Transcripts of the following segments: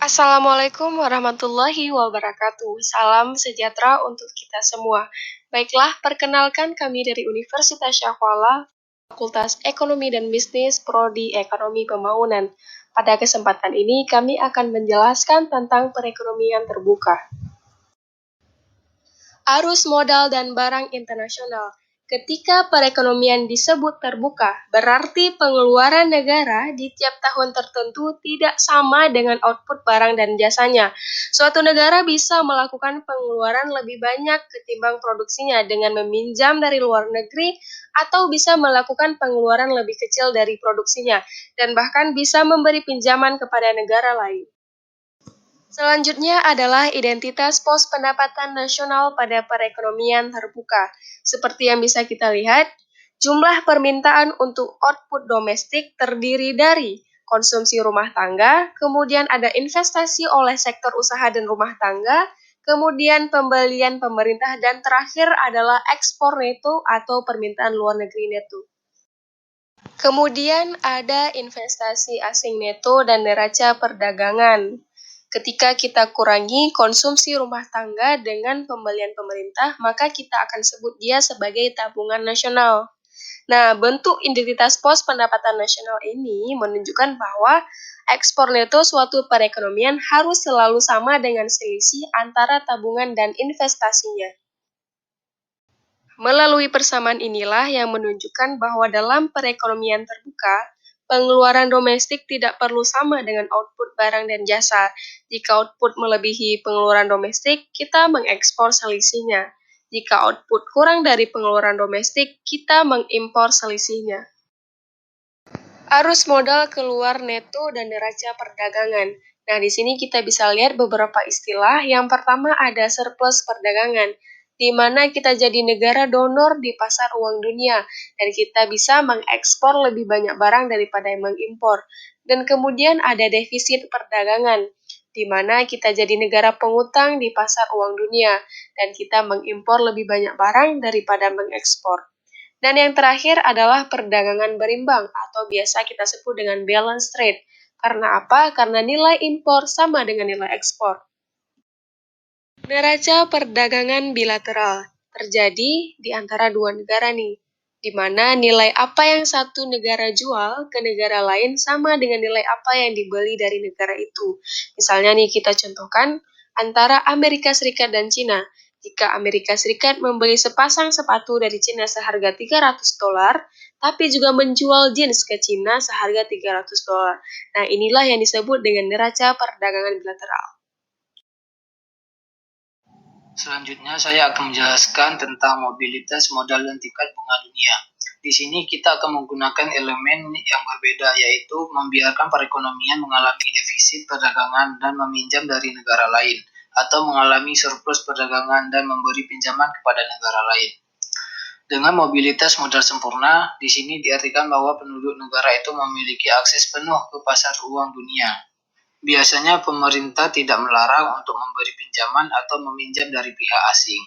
Assalamualaikum warahmatullahi wabarakatuh. Salam sejahtera untuk kita semua. Baiklah, perkenalkan kami dari Universitas Syahwala, Fakultas Ekonomi dan Bisnis, Prodi Ekonomi Pembangunan. Pada kesempatan ini, kami akan menjelaskan tentang perekonomian terbuka. Arus modal dan barang internasional. Ketika perekonomian disebut terbuka, berarti pengeluaran negara di tiap tahun tertentu tidak sama dengan output barang dan jasanya. Suatu negara bisa melakukan pengeluaran lebih banyak ketimbang produksinya dengan meminjam dari luar negeri atau bisa melakukan pengeluaran lebih kecil dari produksinya dan bahkan bisa memberi pinjaman kepada negara lain. Selanjutnya adalah identitas pos pendapatan nasional pada perekonomian terbuka. Seperti yang bisa kita lihat, jumlah permintaan untuk output domestik terdiri dari konsumsi rumah tangga, kemudian ada investasi oleh sektor usaha dan rumah tangga, kemudian pembelian pemerintah, dan terakhir adalah ekspor neto atau permintaan luar negeri neto. Kemudian ada investasi asing neto dan neraca perdagangan. Ketika kita kurangi konsumsi rumah tangga dengan pembelian pemerintah, maka kita akan sebut dia sebagai tabungan nasional. Nah, bentuk identitas pos pendapatan nasional ini menunjukkan bahwa ekspor neto suatu perekonomian harus selalu sama dengan selisih antara tabungan dan investasinya. Melalui persamaan inilah yang menunjukkan bahwa dalam perekonomian terbuka, pengeluaran domestik tidak perlu sama dengan output barang dan jasa. Jika output melebihi pengeluaran domestik, kita mengekspor selisihnya. Jika output kurang dari pengeluaran domestik, kita mengimpor selisihnya. Arus modal keluar neto dan neraca perdagangan. Nah, di sini kita bisa lihat beberapa istilah. Yang pertama ada surplus perdagangan, di mana kita jadi negara donor di pasar uang dunia, dan kita bisa mengekspor lebih banyak barang daripada yang mengimpor. Dan kemudian ada defisit perdagangan, di mana kita jadi negara pengutang di pasar uang dunia, dan kita mengimpor lebih banyak barang daripada mengekspor. Dan yang terakhir adalah perdagangan berimbang atau biasa kita sebut dengan balance trade. Karena apa? Karena nilai impor sama dengan nilai ekspor. Neraca perdagangan bilateral terjadi di antara dua negara nih, di mana nilai apa yang satu negara jual ke negara lain sama dengan nilai apa yang dibeli dari negara itu. Misalnya nih kita contohkan antara Amerika Serikat dan Cina. Jika Amerika Serikat membeli sepasang sepatu dari Cina seharga $300, tapi juga menjual jeans ke Cina seharga $300. Nah, inilah yang disebut dengan neraca perdagangan bilateral. Selanjutnya saya akan menjelaskan tentang mobilitas modal dan tingkat bunga dunia. Di sini kita akan menggunakan elemen yang berbeda, yaitu membiarkan perekonomian mengalami defisit perdagangan dan meminjam dari negara lain, atau mengalami surplus perdagangan dan memberi pinjaman kepada negara lain. Dengan mobilitas modal sempurna, di sini diartikan bahwa penduduk negara itu memiliki akses penuh ke pasar uang dunia. Biasanya pemerintah tidak melarang untuk memberi pinjaman atau meminjam dari pihak asing.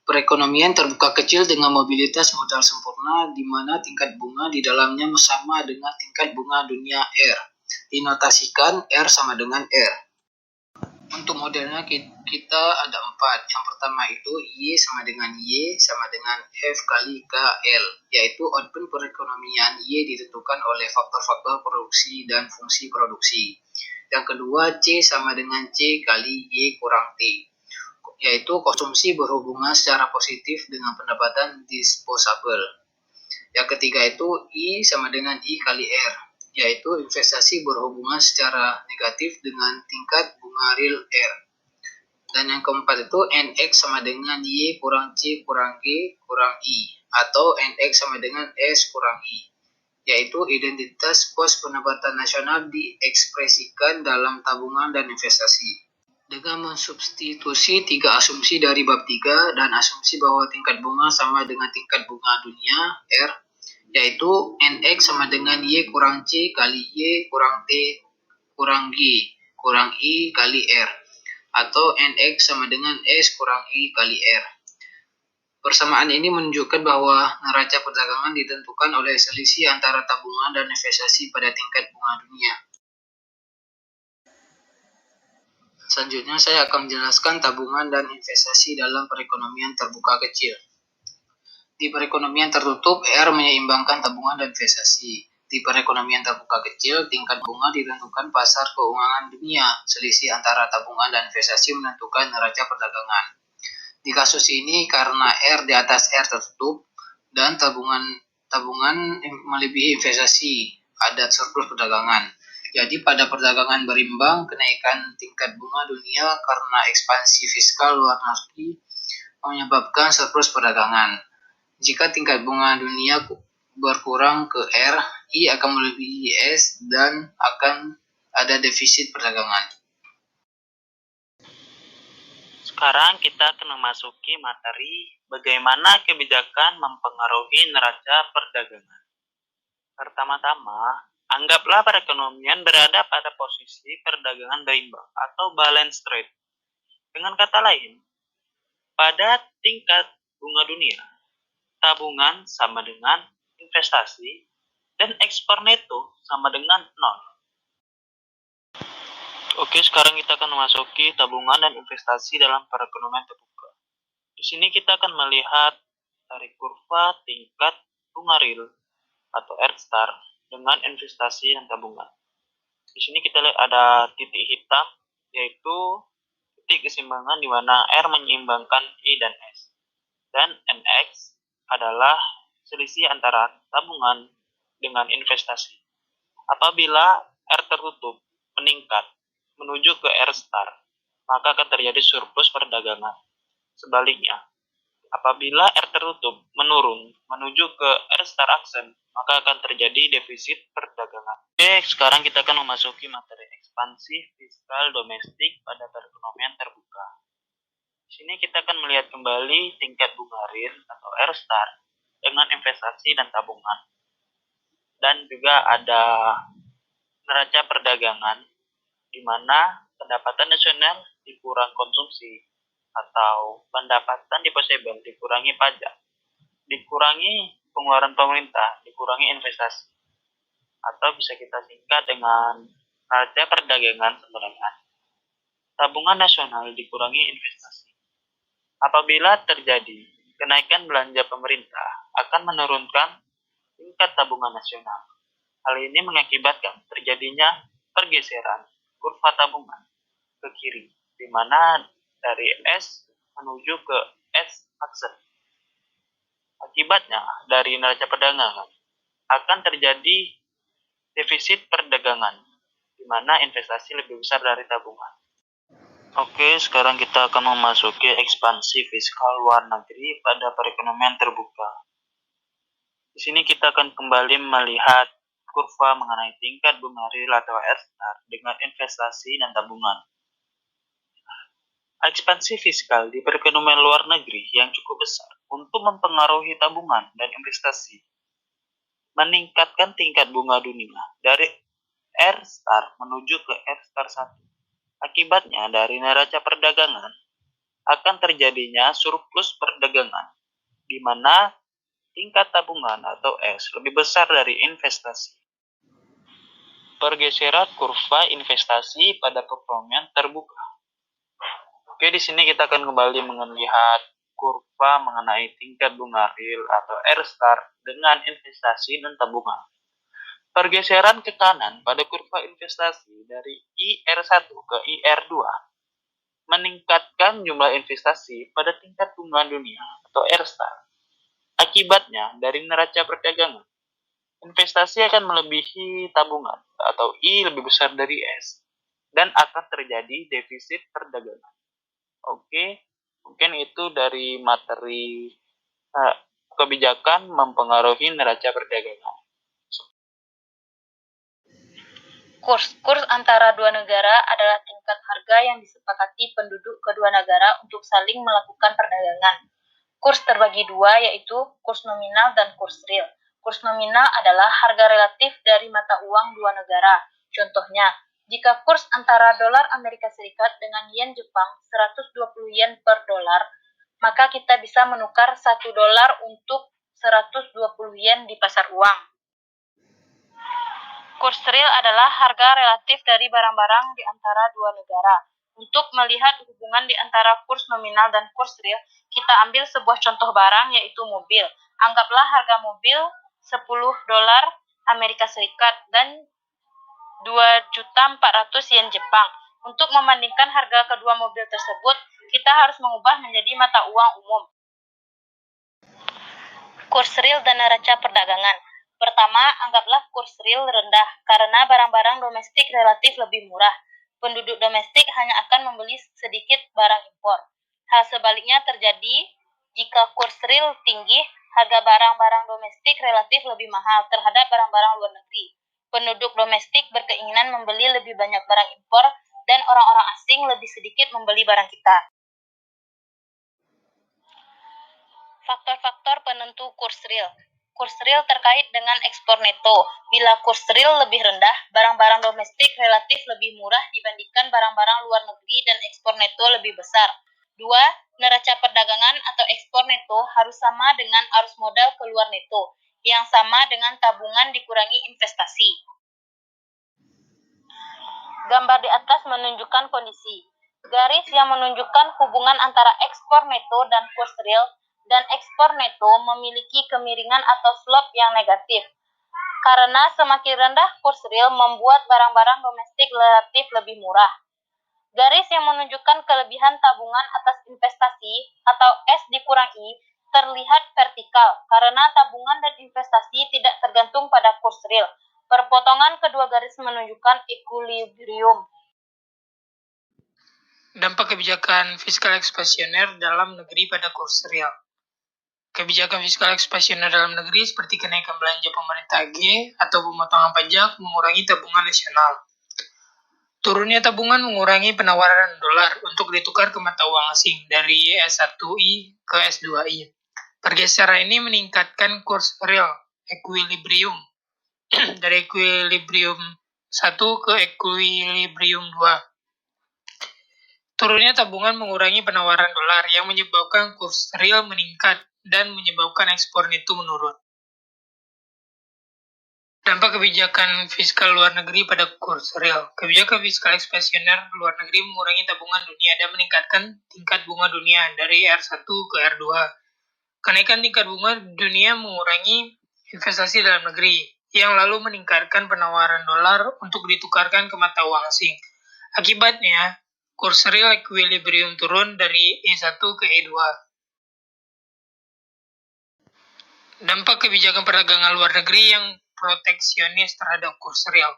Perekonomian terbuka kecil dengan mobilitas modal sempurna, di mana tingkat bunga di dalamnya sama dengan tingkat bunga dunia R. Dinotasikan R sama dengan R. Untuk modelnya kita ada 4. Yang pertama itu Y sama dengan Y sama dengan F kali KL, yaitu output perekonomian Y ditentukan oleh faktor-faktor produksi dan fungsi produksi. Yang kedua C sama dengan C kali Y kurang T, yaitu konsumsi berhubungan secara positif dengan pendapatan disposable. Yang ketiga itu I sama dengan I kali R, yaitu investasi berhubungan secara negatif dengan tingkat bunga real R. Dan yang keempat itu NX sama dengan Y kurang C kurang G kurang I, atau NX sama dengan S kurang I, yaitu identitas pos pendapatan nasional diekspresikan dalam tabungan dan investasi. Dengan mensubstitusi 3 asumsi dari bab 3 dan asumsi bahwa tingkat bunga sama dengan tingkat bunga dunia R, yaitu NX sama dengan Y kurang C kali Y kurang T kurang G kurang I kali R, atau NX sama dengan S kurang I kali R. Persamaan ini menunjukkan bahwa neraca perdagangan ditentukan oleh selisih antara tabungan dan investasi pada tingkat bunga dunia. Selanjutnya saya akan menjelaskan tabungan dan investasi dalam perekonomian terbuka kecil. Di perekonomian tertutup, R menyeimbangkan tabungan dan investasi. Di perekonomian terbuka kecil, tingkat bunga ditentukan pasar keuangan dunia. Selisih antara tabungan dan investasi menentukan neraca perdagangan. Di kasus ini, karena R di atas R tertutup dan tabungan melebihi investasi, ada surplus perdagangan. Jadi pada perdagangan berimbang, kenaikan tingkat bunga dunia karena ekspansi fiskal luar negeri menyebabkan surplus perdagangan. Jika tingkat bunga dunia berkurang ke R, I akan melebihi S dan akan ada defisit perdagangan. Sekarang kita akan memasuki materi bagaimana kebijakan mempengaruhi neraca perdagangan. Pertama-tama, anggaplah perekonomian berada pada posisi perdagangan berimbang atau balance trade. Dengan kata lain, pada tingkat bunga dunia, tabungan sama dengan investasi dan ekspor neto sama dengan nol. Oke, sekarang kita akan memasuki tabungan dan investasi dalam perekonomian terbuka. Di sini kita akan melihat dari kurva tingkat bunga real atau R-star dengan investasi dan tabungan. Di sini kita lihat ada titik hitam, yaitu titik keseimbangan di mana R menyeimbangkan I dan S. Dan NX adalah selisih antara tabungan dengan investasi. Apabila R tertutup meningkat menuju ke R star, maka akan terjadi surplus perdagangan. Sebaliknya, apabila R tertutup menurun menuju ke R star aksen, maka akan terjadi defisit perdagangan. Oke, sekarang kita akan memasuki materi ekspansi fiskal domestik pada perekonomian terbuka. Di sini kita akan melihat kembali tingkat bunga real atau R star dengan investasi dan tabungan. Dan juga ada neraca perdagangan di mana pendapatan nasional dikurang konsumsi atau pendapatan disposable dikurangi pajak, dikurangi pengeluaran pemerintah, dikurangi investasi, atau bisa kita singkat dengan neraca perdagangan sama dengan tabungan nasional dikurangi investasi. Apabila terjadi kenaikan belanja pemerintah akan menurunkan tingkat tabungan nasional. Hal ini mengakibatkan terjadinya pergeseran kurva tabungan ke kiri, di mana dari S menuju ke S aksen. Akibatnya, dari neraca perdagangan akan terjadi defisit perdagangan, di mana investasi lebih besar dari tabungan. Oke, sekarang kita akan memasuki ekspansi fiskal luar negeri pada perekonomian terbuka. Di sini kita akan kembali melihat kurva mengenai tingkat bunga real atau R-star dengan investasi dan tabungan. Ekspansi fiskal di perekonomian luar negeri yang cukup besar untuk mempengaruhi tabungan dan investasi meningkatkan tingkat bunga dunia dari R-star menuju ke R-star 1. Akibatnya dari neraca perdagangan akan terjadinya surplus perdagangan, di mana tingkat tabungan atau S lebih besar dari investasi. Pergeseran kurva investasi pada perekonomian terbuka. Oke, di sini kita akan kembali melihat kurva mengenai tingkat bunga real atau R-star dengan investasi dan tabungan. Pergeseran ke kanan pada kurva investasi dari IR1 ke IR2 meningkatkan jumlah investasi pada tingkat bunga dunia atau R-star. Akibatnya, dari neraca perdagangan, investasi akan melebihi tabungan atau I lebih besar dari S dan akan terjadi defisit perdagangan. Oke, mungkin itu dari materi kebijakan mempengaruhi neraca perdagangan. Kurs antara dua negara adalah tingkat harga yang disepakati penduduk kedua negara untuk saling melakukan perdagangan. Kurs terbagi dua, yaitu kurs nominal dan kurs real. Kurs nominal adalah harga relatif dari mata uang dua negara. Contohnya, jika kurs antara dolar Amerika Serikat dengan yen Jepang 120 yen per dolar, maka kita bisa menukar 1 dolar untuk 120 yen di pasar uang. Kurs real adalah harga relatif dari barang-barang di antara dua negara. Untuk melihat hubungan di antara kurs nominal dan kurs real, kita ambil sebuah contoh barang yaitu mobil. Anggaplah harga mobil $10 Amerika Serikat dan 2.400.000 yen Jepang. Untuk membandingkan harga kedua mobil tersebut, kita harus mengubah menjadi mata uang umum. Kurs real dan neraca perdagangan. Pertama, anggaplah kurs real rendah karena barang-barang domestik relatif lebih murah. Penduduk domestik hanya akan membeli sedikit barang impor. Hal sebaliknya terjadi jika kurs real tinggi, harga barang-barang domestik relatif lebih mahal terhadap barang-barang luar negeri. Penduduk domestik berkeinginan membeli lebih banyak barang impor dan orang-orang asing lebih sedikit membeli barang kita. Faktor-faktor penentu kurs real. Kurs real terkait dengan ekspor neto. Bila kurs real lebih rendah, barang-barang domestik relatif lebih murah dibandingkan barang-barang luar negeri dan ekspor neto lebih besar. 2. Neraca perdagangan atau ekspor neto harus sama dengan arus modal keluar neto, yang sama dengan tabungan dikurangi investasi. Gambar di atas menunjukkan kondisi. Garis yang menunjukkan hubungan antara ekspor neto dan kurs real dan ekspor neto memiliki kemiringan atau slope yang negatif. Karena semakin rendah kurs real membuat barang-barang domestik relatif lebih murah. Garis yang menunjukkan kelebihan tabungan atas investasi atau S dikurang I terlihat vertikal karena tabungan dan investasi tidak tergantung pada kurs real. Perpotongan kedua garis menunjukkan equilibrium. Dampak kebijakan fiskal ekspansioner dalam negeri pada kurs real. Kebijakan fiskal ekspansioner dalam negeri seperti kenaikan belanja pemerintah AG atau pemotongan pajak mengurangi tabungan nasional. Turunnya tabungan mengurangi penawaran dolar untuk ditukar ke mata uang asing dari S1I ke S2I. Pergeseran ini meningkatkan kurs real equilibrium dari equilibrium 1 ke equilibrium 2. Turunnya tabungan mengurangi penawaran dolar yang menyebabkan kurs real meningkat dan menyebabkan ekspor neto menurun. Dampak kebijakan fiskal luar negeri pada kurs real. Kebijakan fiskal ekspansioner luar negeri mengurangi tabungan dunia dan meningkatkan tingkat bunga dunia dari R1 ke R2. Kenaikan tingkat bunga dunia mengurangi investasi dalam negeri, yang lalu meningkatkan penawaran dolar untuk ditukarkan ke mata uang asing. Akibatnya, kurs real equilibrium turun dari E1 ke E2. Dampak kebijakan perdagangan luar negeri yang proteksionis terhadap kurs real.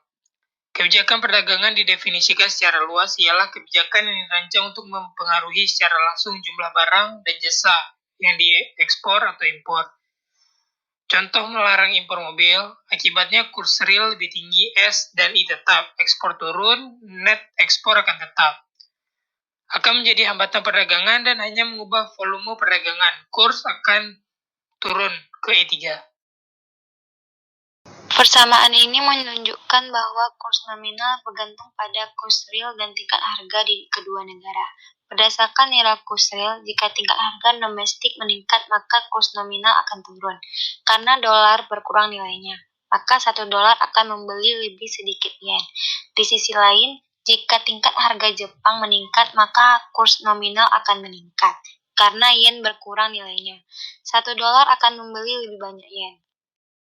Kebijakan perdagangan didefinisikan secara luas ialah kebijakan yang dirancang untuk mempengaruhi secara langsung jumlah barang dan jasa yang diekspor atau impor. Contoh melarang impor mobil, akibatnya kurs real lebih tinggi S dan I tetap, ekspor turun, net ekspor akan tetap. Akan menjadi hambatan perdagangan dan hanya mengubah volume perdagangan, kurs akan turun ke E3. Persamaan ini menunjukkan bahwa kurs nominal bergantung pada kurs real dan tingkat harga di kedua negara. Berdasarkan nilai kurs real, jika tingkat harga domestik meningkat, maka kurs nominal akan turun. Karena dolar berkurang nilainya, maka $1 akan membeli lebih sedikit yen. Di sisi lain, jika tingkat harga Jepang meningkat, maka kurs nominal akan meningkat. Karena yen berkurang nilainya, $1 akan membeli lebih banyak yen.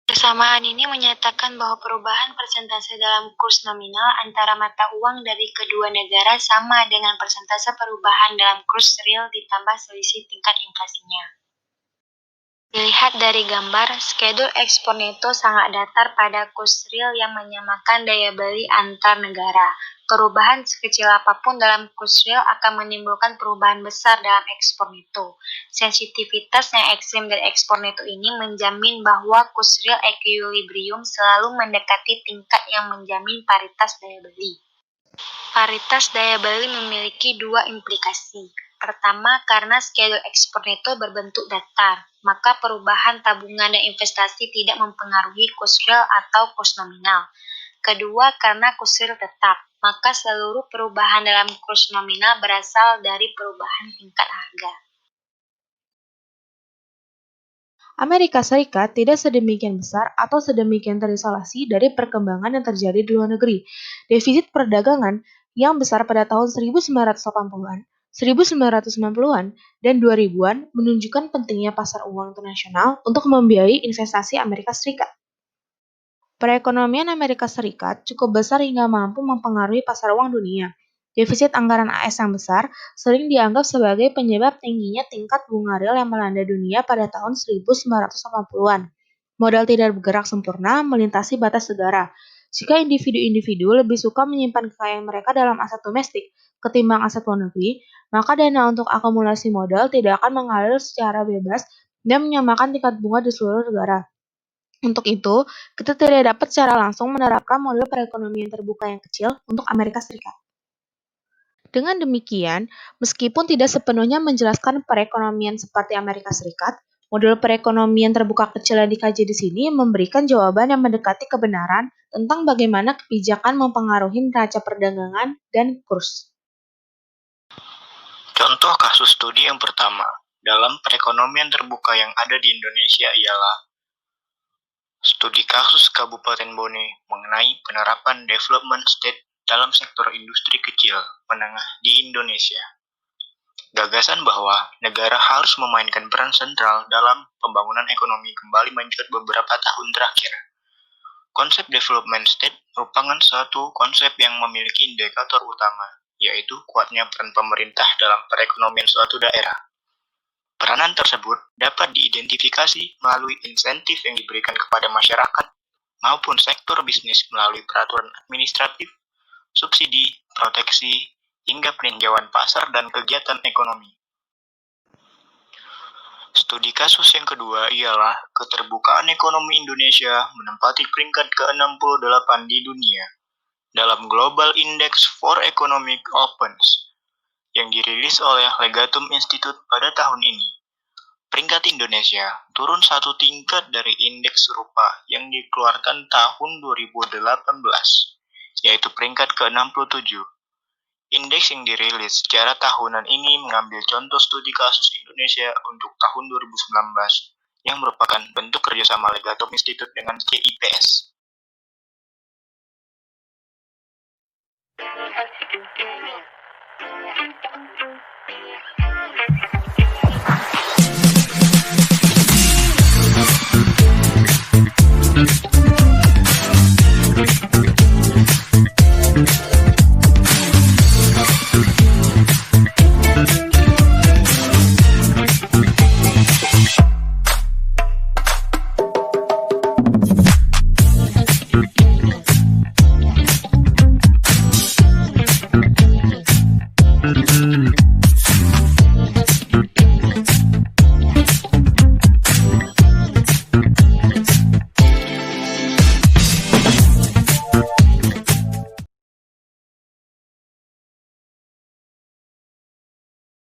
Persamaan ini menyatakan bahwa perubahan persentase dalam kurs nominal antara mata uang dari kedua negara sama dengan persentase perubahan dalam kurs real ditambah selisih tingkat inflasinya. Dilihat dari gambar, skedul ekspor neto sangat datar pada kurs real yang menyamakan daya beli antar negara. Perubahan sekecil apapun dalam kurs real akan menimbulkan perubahan besar dalam ekspor neto. Sensitivitas yang ekstrim dari ekspor neto ini menjamin bahwa kurs real equilibrium selalu mendekati tingkat yang menjamin paritas daya beli. Paritas daya beli memiliki dua implikasi. Pertama, karena skedul ekspor neto berbentuk datar, maka perubahan tabungan dan investasi tidak mempengaruhi kurs real atau kurs nominal. Kedua, karena kurs real tetap, maka seluruh perubahan dalam kurs nominal berasal dari perubahan tingkat harga. Amerika Serikat tidak sedemikian besar atau sedemikian terisolasi dari perkembangan yang terjadi di luar negeri. Defisit perdagangan yang besar pada tahun 1980-an, 1990-an, dan 2000-an menunjukkan pentingnya pasar uang internasional untuk membiayai investasi Amerika Serikat. Perekonomian Amerika Serikat cukup besar hingga mampu mempengaruhi pasar uang dunia. Defisit anggaran AS yang besar sering dianggap sebagai penyebab tingginya tingkat bunga real yang melanda dunia pada tahun 1980-an. Modal tidak bergerak sempurna melintasi batas negara. Jika individu-individu lebih suka menyimpan kekayaan mereka dalam aset domestik ketimbang aset luar negeri, maka dana untuk akumulasi modal tidak akan mengalir secara bebas dan menyamakan tingkat bunga di seluruh negara. Untuk itu, kita tidak dapat secara langsung menerapkan model perekonomian terbuka yang kecil untuk Amerika Serikat. Dengan demikian, meskipun tidak sepenuhnya menjelaskan perekonomian seperti Amerika Serikat, model perekonomian terbuka kecil yang dikaji di sini memberikan jawaban yang mendekati kebenaran tentang bagaimana kebijakan mempengaruhi neraca perdagangan dan kurs. Contoh kasus studi yang pertama dalam perekonomian terbuka yang ada di Indonesia ialah studi kasus Kabupaten Bone mengenai penerapan development state dalam sektor industri kecil menengah di Indonesia. Gagasan bahwa negara harus memainkan peran sentral dalam pembangunan ekonomi kembali mencuat beberapa tahun terakhir. Konsep development state merupakan suatu konsep yang memiliki indikator utama, yaitu kuatnya peran pemerintah dalam perekonomian suatu daerah. Peranan tersebut dapat diidentifikasi melalui insentif yang diberikan kepada masyarakat maupun sektor bisnis melalui peraturan administratif, subsidi, proteksi, hingga peninjauan pasar dan kegiatan ekonomi. Studi kasus yang kedua ialah keterbukaan ekonomi Indonesia menempati peringkat ke-68 di dunia dalam Global Index for Economic Openness yang dirilis oleh Legatum Institute pada tahun ini. Peringkat Indonesia turun satu tingkat dari indeks serupa yang dikeluarkan tahun 2018, yaitu peringkat ke-67. Indeks yang dirilis secara tahunan ini mengambil contoh studi kasus Indonesia untuk tahun 2019 yang merupakan bentuk kerjasama Legatum Institute dengan KIPS.